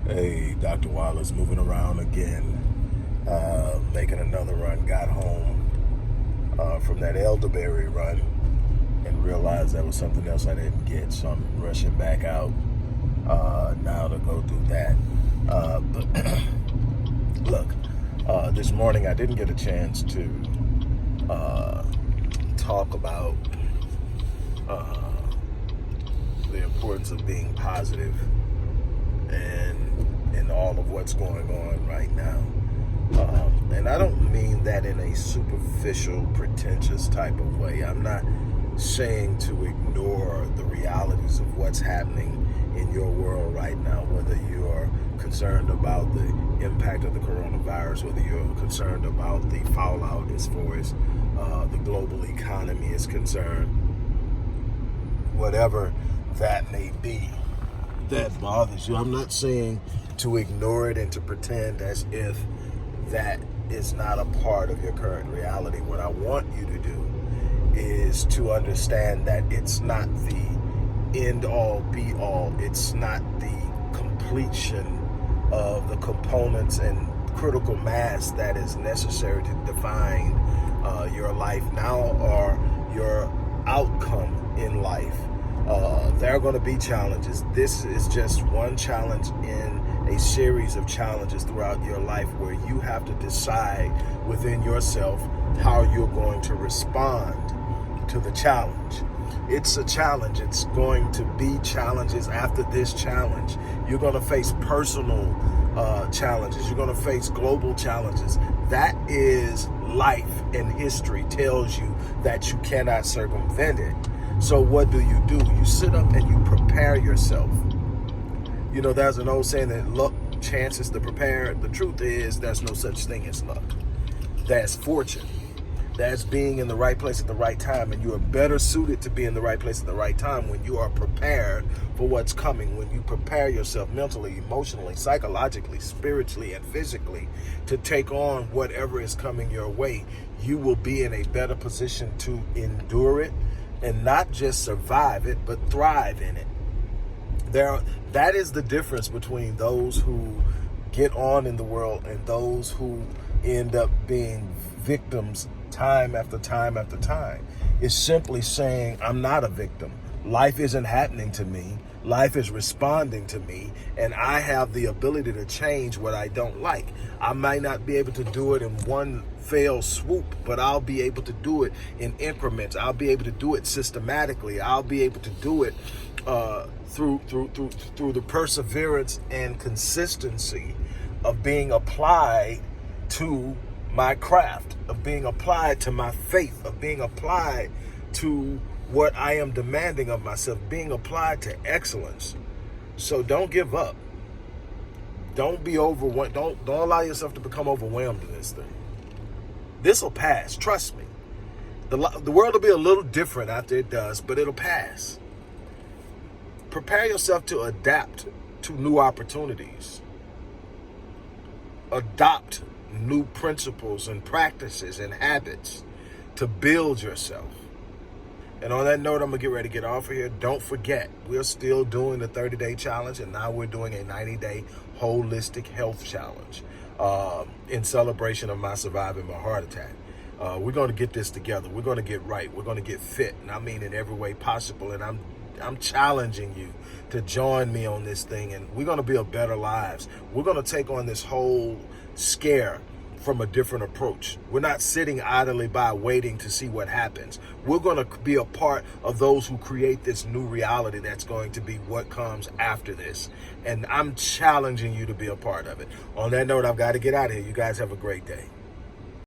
Hey, Dr. Wallace, moving around again, making another run. Got home from that elderberry run and realized there was something else I didn't get, so I'm rushing back out now to go do that. But look, this morning I didn't get a chance to talk about the importance of being positive and all of what's going on right now. And I don't mean that in a superficial, pretentious type of way. I'm not saying to ignore the realities of what's happening in your world right now, whether you're concerned about the impact of the coronavirus, whether you're concerned about the fallout as far as the global economy is concerned, whatever that may be that bothers you. I'm not saying to ignore it and to pretend as if that is not a part of your current reality. What I want you to do is to understand that it's not the end all be all. It's not the completion of the components and critical mass that is necessary to define your life now or your outcome in life. There are going to be challenges. This is just one challenge in a series of challenges throughout your life where you have to decide within yourself how you're going to respond to the challenge. It's a challenge. It's going to be challenges after this challenge. You're going to face personal challenges. You're going to face global challenges. That is life, and history tells you that you cannot circumvent it. So what do? You sit up and you prepare yourself. You know, there's an old saying that luck chances the prepared. The truth is there's no such thing as luck. That's fortune. That's being in the right place at the right time, and you are better suited to be in the right place at the right time when you are prepared for what's coming, when you prepare yourself mentally, emotionally, psychologically, spiritually, and physically to take on whatever is coming your way. You will be in a better position to endure it and not just survive it, but thrive in it. That is the difference between those who get on in the world and those who end up being victims time after time after time. It's simply saying, I'm not a victim. Life isn't happening to me. Life is responding to me, and I have the ability to change what I don't like. I might not be able to do it in one fell swoop, but I'll be able to do it in increments. I'll be able to do it systematically. I'll be able to do it through the perseverance and consistency of being applied to my craft, of being applied to my faith, of being applied to what I am demanding of myself, being applied to excellence. So don't give up. Don't be overwhelmed. Don't allow yourself to become overwhelmed in this thing. This will pass. Trust me. The world will be a little different after it does, but it'll pass. Prepare yourself to adapt to new opportunities. Adopt new principles and practices and habits to build yourself. And on that note, I'm going to get ready to get off of here. Don't forget, we're still doing the 30-day challenge, and now we're doing a 90-day holistic health challenge in celebration of my surviving my heart attack. We're going to get this together. We're going to get right. We're going to get fit, and I mean in every way possible. And I'm challenging you to join me on this thing, and we're going to build better lives. We're going to take on this whole scare from a different approach. We're not sitting idly by waiting to see what happens. We're going to be a part of those who create this new reality that's going to be what comes after this. And I'm challenging you to be a part of it. On that note, I've got to get out of here. You guys have a great day.